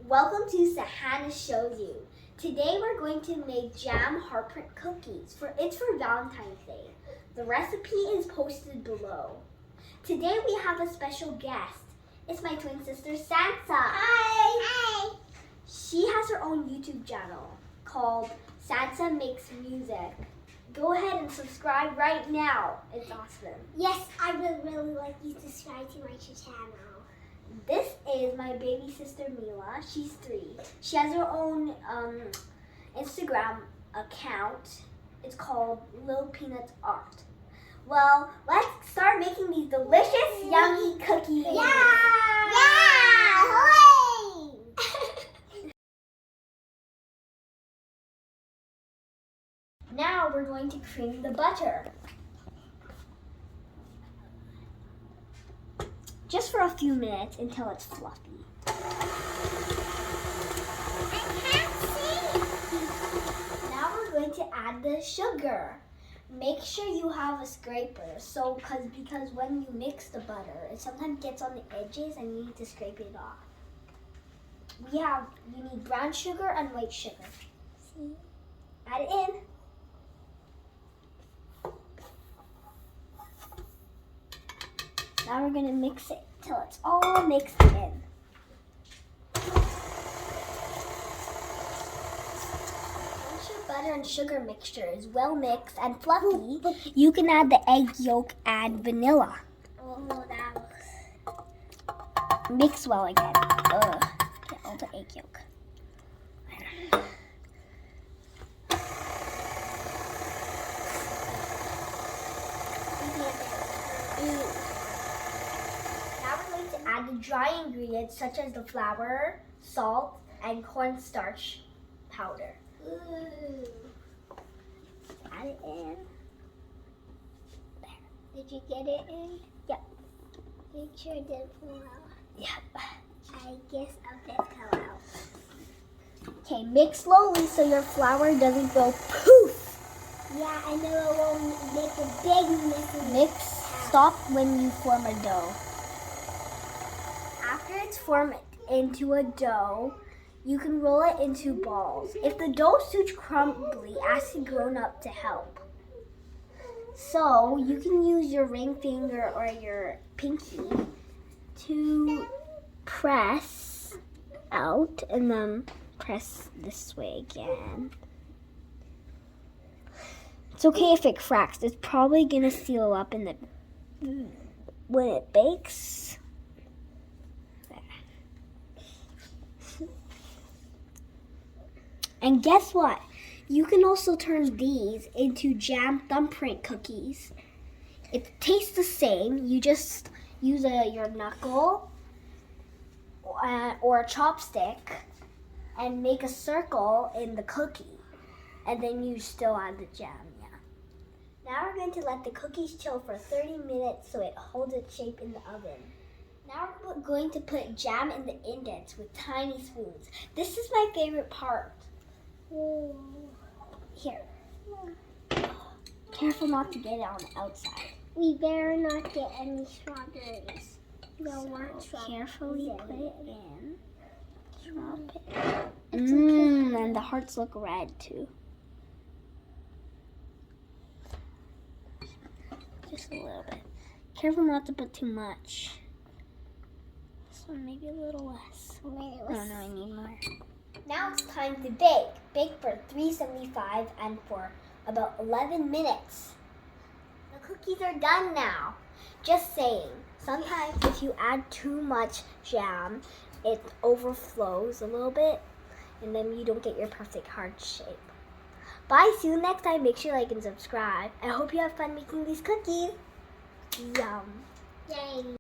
Welcome to Sahana Shows You. Today we're going to make jam heartprint cookies. It's for Valentine's Day. The recipe is posted below. Today we have a special guest. It's my twin sister Sansa. Hi! Hi! She has her own YouTube channel called Sansa Makes Music. Go ahead and subscribe right now. It's awesome. Yes, I would really like you to subscribe to my channel. This is my baby sister Mila. She's 3. She has her own Instagram account. It's called Little Peanuts Art. Well, let's start making these delicious, yummy cookies. Yeah! Yeah! Hooray! Now we're going to cream the butter. Just for a few minutes until it's fluffy. I can't see. Now we're going to add the sugar. Make sure you have a scraper, because when you mix the butter, it sometimes gets on the edges and you need to scrape it off. You need brown sugar and white sugar. See? Add it in. Now we're gonna mix it till it's all mixed in. Once your butter and sugar mixture is well mixed and fluffy, you can add the egg yolk and vanilla. Oh, that looks... Mix well again. Get all the egg yolk. Now we're going to add the dry ingredients such as the flour, salt, and cornstarch powder. Ooh. Add it in. There. Did you get it in? Yep. Make sure it didn't fall out. Yep. I guess a bit fell out. Okay, mix slowly so your flour doesn't go poof. Yeah, I know it won't make a big mess. Mix. Stop when you form a dough. After it's formed into a dough, you can roll it into balls. If the dough is too crumbly, ask a grown-up to help. So you can use your ring finger or your pinky to press out and then press this way again. It's okay if it cracks. It's probably gonna seal up when it bakes. There. And guess what? You can also turn these into Jam Thumbprint cookies. It tastes the same. You just use your knuckle or a chopstick and make a circle in the cookie. And then you still add the jam. Now we're going to let the cookies chill for 30 minutes so it holds its shape in the oven. Now we're going to put jam in the indents with tiny spoons. This is my favorite part. Ooh. Here. Careful not to get it on the outside. We better not get any strawberries. We don't want strawberries. Carefully put it in. Drop it. It's okay. And the hearts look red too. Just a little bit. Careful not to put too much. This one maybe a little less. Oh no, I need more. Now it's time to bake. Bake for 375 and for about 11 minutes. The cookies are done now. Just saying. Sometimes if you add too much jam, it overflows a little bit and then you don't get your perfect heart shape. Bye, see you next time. Make sure you like and subscribe. I hope you have fun making these cookies. Yum. Yay.